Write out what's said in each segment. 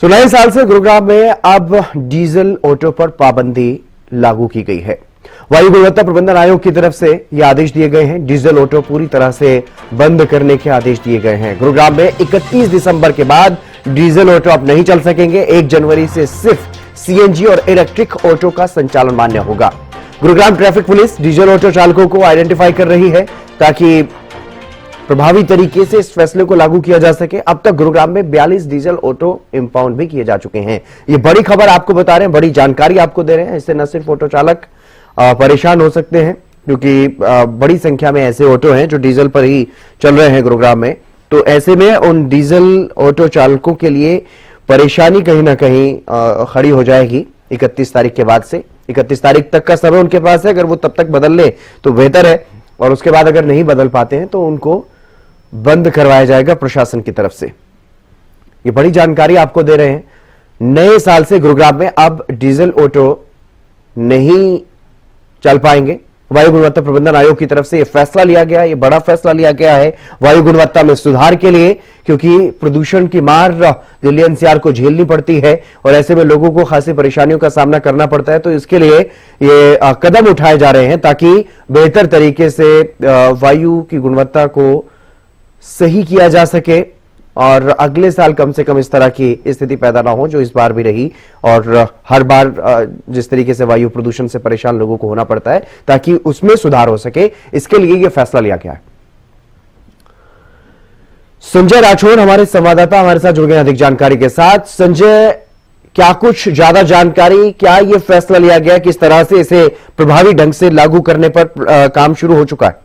तो नए साल से गुरुग्राम में अब डीजल ऑटो पर पाबंदी लागू की गई है। वायु गुणवत्ता प्रबंधन आयोग की तरफ से ये आदेश दिए गए हैं। डीजल ऑटो पूरी तरह से बंद करने के आदेश दिए गए हैं। गुरुग्राम में 31 दिसंबर के बाद डीजल ऑटो अब नहीं चल सकेंगे। 1 जनवरी से सिर्फ सीएनजी और इलेक्ट्रिक ऑटो का संचालन मान्य होगा। Gurugram traffic police diesel auto चालकों को आइडेंटिफाई कर रही है ताकि प्रभावी तरीके से इस फैसले को लागू किया जा सके। अब तक गुरुग्राम में 42 डीजल ऑटो इंपाउंड भी किए जा चुके हैं। ये बड़ी खबर आपको बता रहे हैं, बड़ी जानकारी आपको दे रहे हैं। इससे न सिर्फ ऑटो चालक परेशान हो सकते हैं क्योंकि बड़ी संख्या में ऐसे ऑटो हैं जो डीजल पर ही चल रहे हैं गुरुग्राम में। तो ऐसे में उन डीजल ऑटो चालकों के लिए परेशानी कहीं ना कहीं खड़ी हो जाएगी 31 तारीख के बाद से। 31 तारीख तक का समय उनके पास है। अगर वो तब तक बदल ले तो बेहतर है, और उसके बाद अगर नहीं बदल पाते हैं तो उनको बंद करवाया जाएगा प्रशासन की तरफ से। ये बड़ी जानकारी आपको दे रहे हैं। नए साल से गुरुग्राम में अब डीजल ऑटो नहीं चल पाएंगे। वायु गुणवत्ता प्रबंधन आयोग की तरफ से यह फैसला लिया गया है। यह बड़ा फैसला लिया गया है वायु गुणवत्ता में सुधार के लिए, क्योंकि प्रदूषण की मार दिल्ली एनसीआर को झेलनी पड़ती है और ऐसे में लोगों को खासी परेशानियों का सामना करना पड़ता है। तो इसके लिए ये कदम उठाए जा रहे हैं ताकि बेहतर तरीके से वायु की गुणवत्ता को सही किया जा सके और अगले साल कम से कम इस तरह की स्थिति पैदा ना हो जो इस बार भी रही। और हर बार जिस तरीके से वायु प्रदूषण से परेशान लोगों को होना पड़ता है, ताकि उसमें सुधार हो सके, इसके लिए यह फैसला लिया गया है। संजय राठौर हमारे संवाददाता हमारे साथ जुड़ गए अधिक जानकारी के साथ। संजय, क्या कुछ ज्यादा जानकारी, क्या यह फैसला लिया गया, किस तरह से इसे प्रभावी ढंग से लागू करने पर काम शुरू हो चुका है?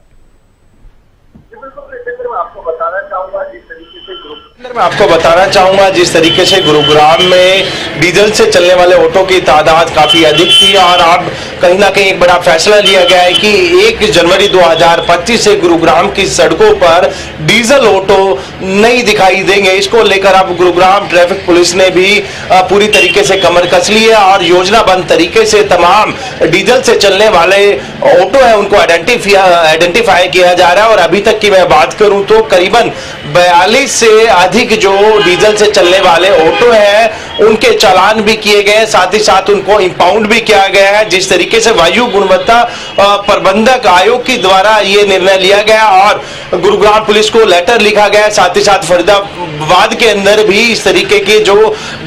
मैं आपको बताना चाहूंगा जिस तरीके से गुरुग्राम में डीजल से चलने वाले ऑटो की तादाद काफी अधिक थी और अब कहीं ना कहीं एक बड़ा फैसला लिया गया है कि 1 जनवरी 2025 से गुरुग्राम की सड़कों पर डीजल ऑटो नहीं दिखाई देंगे। इसको लेकर अब गुरुग्राम ट्रैफिक पुलिस ने भी पूरी तरीके से कमर कस ली है और योजनाबद्ध तरीके से तमाम डीजल से चलने वाले ऑटो है उनको आइडेंटिफाई किया जा रहा है। और अभी तक की मैं बात करूं तो करीबन 42 से अधिक जो डीजल से चलने वाले ऑटो हैं उनके चालान भी किए गए, साथ ही साथ उनको इंपाउंड भी किया गया है। जिस तरीके से वायु गुणवत्ता प्रबंधक आयोग के द्वारा ये निर्णय लिया गया और गुरुग्राम पुलिस को लेटर लिखा गया, साथ ही साथ फरीदाबाद के अंदर भी इस तरीके के जो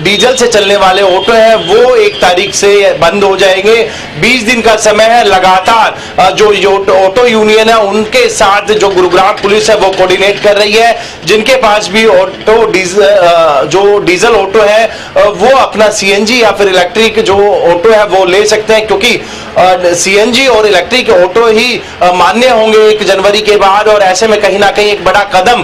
डीजल से चलने वाले ऑटो हैं वो 1 तारीख से बंद हो जाएंगे। 20 दिन का समय है। लगातार जो ऑटो यूनियन है उनके साथ जो गुरुग्राम पुलिस है वो कोऑर्डिनेट कर रही है। जिनके पास भी जो डीजल ऑटो है वो अपना सीएनजी या फिर इलेक्ट्रिक जो ऑटो है वो ले सकते हैं, क्योंकि सीएनजी और इलेक्ट्रिक ऑटो ही मान्य होंगे 1 जनवरी के बाद। और ऐसे में कहीं ना कहीं एक बड़ा कदम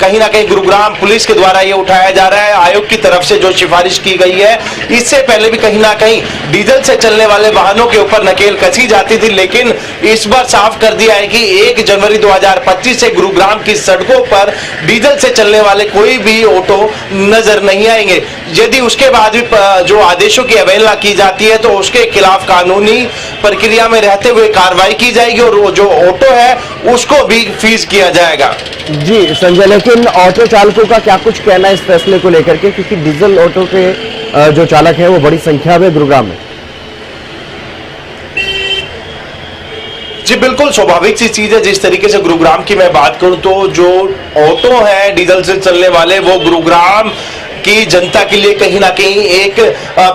कहीं ना कहीं गुरुग्राम पुलिस के द्वारा ये उठाया जा रहा है। आयोग की तरफ से जो सिफारिश की गई है, इससे पहले भी कहीं ना कहीं डीजल से चलने वाले वाहनों के ऊपर नकेल कसी जाती थी, लेकिन इस बार साफ कर दिया है कि 1 जनवरी 2025 से गुरुग्राम की सड़कों पर डीजल से चलने वाले कोई भी ऑटो नजर नहीं आएंगे। यदि उसके बाद भी जो आदेशों की अवहेलना की जाती है तो उसके खिलाफ कानूनी प्रक्रिया में रहते हुए कार्रवाई की जाएगी और वो जो ऑटो है उसको भी फीस किया जाएगा। जी संजय, लेकिन ऑटो चालकों का क्या कुछ कहना है इस फैसले को लेकर के, क्योंकि डीजल ऑटो के जो चालक हैं वो बड़ी संख्या में गुरुग्राम में? जी बिल्कुल स्वाभाविक सी चीज है। जिस तरीके से गुरुग्राम की मैं बात करूं तो जो ऑटो है डीजल से चलने वाले वो गुरुग्राम की जनता के लिए कहीं ना कहीं एक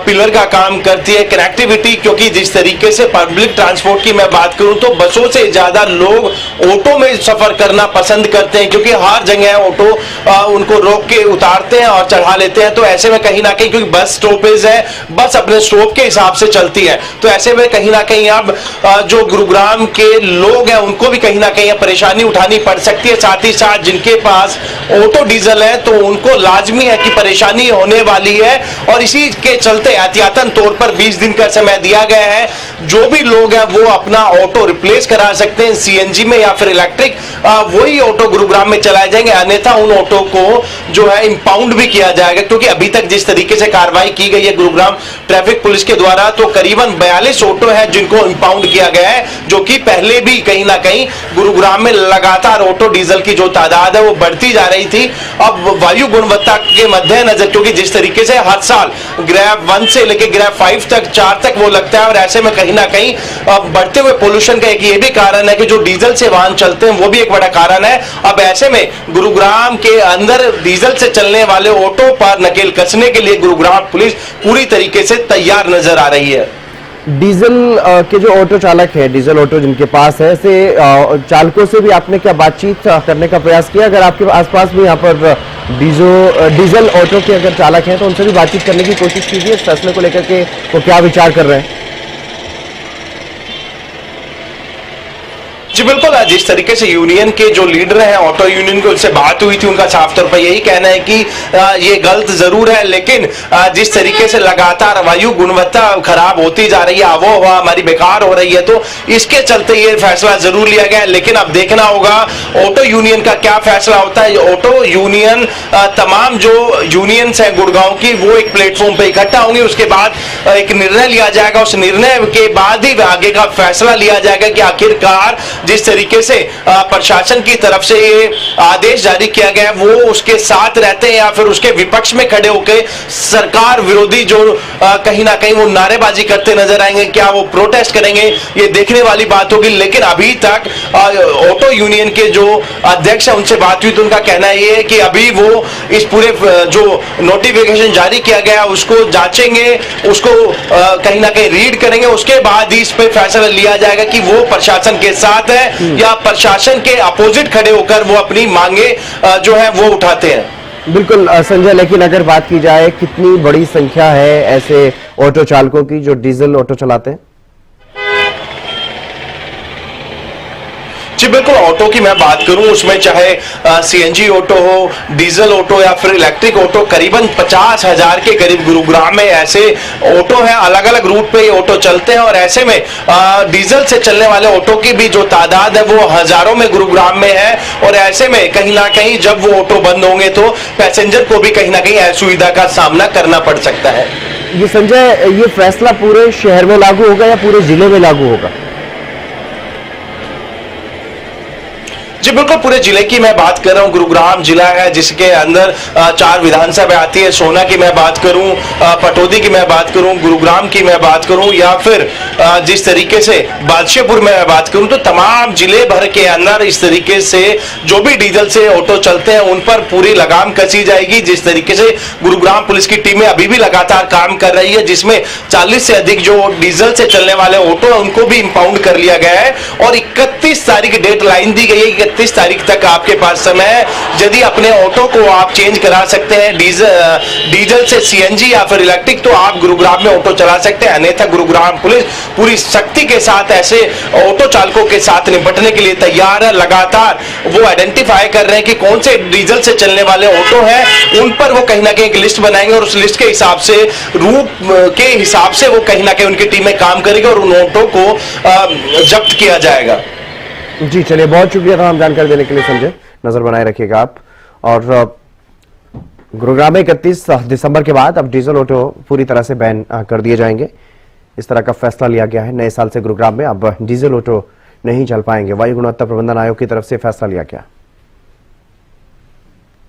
पिलर का काम करती है, कनेक्टिविटी। क्योंकि जिस तरीके से पब्लिक ट्रांसपोर्ट की मैं बात करूं तो बसों से ज्यादा लोग ऑटो में सफर करना पसंद करते हैं, क्योंकि हर जगह ऑटो उनको रोक के उतारते हैं और चढ़ा लेते हैं। तो ऐसे में कहीं ना कहीं क्योंकि बस स्टॉपेज है, बस अपने स्टॉप के हिसाब से चलती है, तो ऐसे में कहीं ना कहीं अब जो गुरुग्राम के लोग हैं उनको भी कहीं ना कहीं परेशानी उठानी पड़ सकती है। साथ ही साथ जिनके पास ऑटो डीजल है तो उनको लाजमी है कि परेशानी होने वाली है और इसी के चलते एहतियातन तौर पर 20 दिन का समय दिया गया है। जो भी लोग हैं वो अपना ऑटो रिप्लेस करा सकते हैं सीएनजी में या फिर इलेक्ट्रिक, वही ऑटो गुरुग्राम में चलाए जाएंगे, अन्यथा उन ऑटो को जो है इंपाउंड भी किया जाएगा। क्योंकि अभी तक जिस तरीके से कार्रवाई की गई है गुरुग्राम ट्रैफिक पुलिस के द्वारा तो करीबन 42 ऑटो है जिनको इंपाउंड किया गया है, जो कि पहले भी कहीं ना कहीं गुरुग्राम में लगातार ऑटो डीजल की जो तादाद है वो बढ़ती जा रही थी। अब वायु गुणवत्ता के मद्देनजर नजर, क्योंकि जिस तरीके से हर साल ग्रैब 1 से लेकर ग्रैब 5 तक 4 तक वो लगता है, और ऐसे में कहीं ना कहीं बढ़ते हुए पोल्यूशन का एक ये भी कारण है कि जो डीजल से वाहन चलते हैं वो भी एक बड़ा कारण है। अब ऐसे में गुरुग्राम के अंदर डीजल से चलने वाले ऑटो पर नकेल कसने के लिए गुरुग्राम पुलिस पूरी तरीके से तैयार नजर आ रही है। डीजल के जो ऑटो चालक है, डीजल ऑटो जिनके पास है, ऐसे चालकों से भी आपने क्या बातचीत करने का प्रयास किया? अगर आपके आसपास भी यहाँ पर डीजल ऑटो के अगर चालक हैं तो उनसे भी बातचीत करने की कोशिश कीजिए इस फैसले को लेकर के वो क्या विचार कर रहे हैं। जी बिल्कुल, जिस तरीके से यूनियन के जो लीडर हैं, ऑटो यूनियन के, उनसे बात हुई थी, उनका साफ तौर पर यही कहना है कि ये गलत जरूर है, लेकिन जिस तरीके से लगातार वायु गुणवत्ता खराब होती जा रही है, आबोहवा हमारी बेकार हो रही है, तो इसके चलते ये फैसला जरूर लिया गया है। लेकिन अब देखना होगा ऑटो यूनियन का क्या फैसला होता है। ऑटो यूनियन, तमाम जो यूनियंस हैं गुड़गांव की, वो एक प्लेटफॉर्म पे इकट्ठा होंगे, उसके बाद एक निर्णय लिया जाएगा, उस निर्णय के बाद ही आगे का फैसला लिया जाएगा कि आखिरकार जिस तरीके से प्रशासन की तरफ से ये आदेश जारी किया गया है वो उसके साथ रहते हैं या फिर उसके विपक्ष में खड़े होकर सरकार विरोधी जो कहीं ना कहीं वो नारेबाजी करते नजर आएंगे, क्या वो प्रोटेस्ट करेंगे, ये देखने वाली बात होगी। लेकिन अभी तक ऑटो यूनियन के जो अध्यक्ष है उनसे बात हुई तो उनका कहना ये है कि अभी वो इस पूरे जो नोटिफिकेशन जारी किया गया उसको जांचेंगे, उसको कहीं ना कहीं रीड करेंगे, उसके बाद ही इस पे फैसला लिया जाएगा कि वो प्रशासन के साथ है या प्रशासन के अपोजिट खड़े होकर वो अपनी मांगे जो है वो उठाते हैं। बिल्कुल संजय, लेकिन अगर बात की जाए कितनी बड़ी संख्या है ऐसे ऑटो चालकों की जो डीजल ऑटो चलाते हैं? जी बिल्कुल, ऑटो की मैं बात करूं उसमें चाहे सीएनजी ऑटो हो, डीजल ऑटो या फिर इलेक्ट्रिक ऑटो, करीबन 50,000 के करीब गुरुग्राम में ऐसे ऑटो हैं, अलग अलग रूट पे ये ऑटो चलते हैं। और ऐसे में डीजल से चलने वाले ऑटो की भी जो तादाद है वो हजारों में गुरुग्राम में है। और ऐसे में कहीं ना कहीं जब वो ऑटो बंद होंगे तो पैसेंजर को भी कहीं ना कहीं असुविधा का सामना करना पड़ सकता है। ये संजय, ये फैसला पूरे शहर में लागू होगा या पूरे जिले में लागू होगा? जी बिल्कुल, पूरे जिले की मैं बात कर रहा हूँ। गुरुग्राम जिला है जिसके अंदर 4 विधानसभा आती है। सोना की मैं बात करूँ, पटौदी की मैं बात करूँ, गुरुग्राम की मैं बात करूँ या फिर जिस तरीके से बादशाहपुर में मैं बात करूँ, तो तमाम जिले भर के अंदर इस तरीके से जो भी डीजल से ऑटो चलते हैं उन पर पूरी लगाम कसी जाएगी। जिस तरीके से गुरुग्राम पुलिस की टीमें अभी भी लगातार काम कर रही है, जिसमें 40 से अधिक जो डीजल से चलने वाले ऑटो है उनको भी इंपाउंड कर लिया गया है। और 31 तारीख डेट लाइन दी गई है, 31 तारीख तक आपके पास समय है। यदि अपने ऑटो को आप चेंज करा सकते हैं डीजल से सीएनजी या फिर इलेक्ट्रिक, तो आप गुरुग्राम में ऑटो चला सकते हैं। अन्यथा गुरुग्राम पुलिस पूरी सख्ती के साथ ऐसे ऑटो चालकों के साथ निपटने के लिए तैयार है। लगातार वो आइडेंटिफाई कर रहे हैं कि कौन से डीजल से चलने वाले ऑटो हैं, उन पर वो कहीं ना कहीं एक लिस्ट बनाएंगे और उस लिस्ट के हिसाब से, रूट के हिसाब से वो कहीं ना कहीं उनकी टीमें काम करेगी और उन ऑटो को जब्त किया जाएगा। जी चलिए, बहुत शुक्रिया तमाम जानकारी देने के लिए संजय। नजर बनाए रखिएगा आप। और गुरुग्राम में 31 दिसंबर के बाद अब डीजल ऑटो पूरी तरह से बैन कर दिए जाएंगे, इस तरह का फैसला लिया गया है। नए साल से गुरुग्राम में अब डीजल ऑटो नहीं चल पाएंगे। वायु गुणवत्ता प्रबंधन आयोग की तरफ से फैसला लिया गया।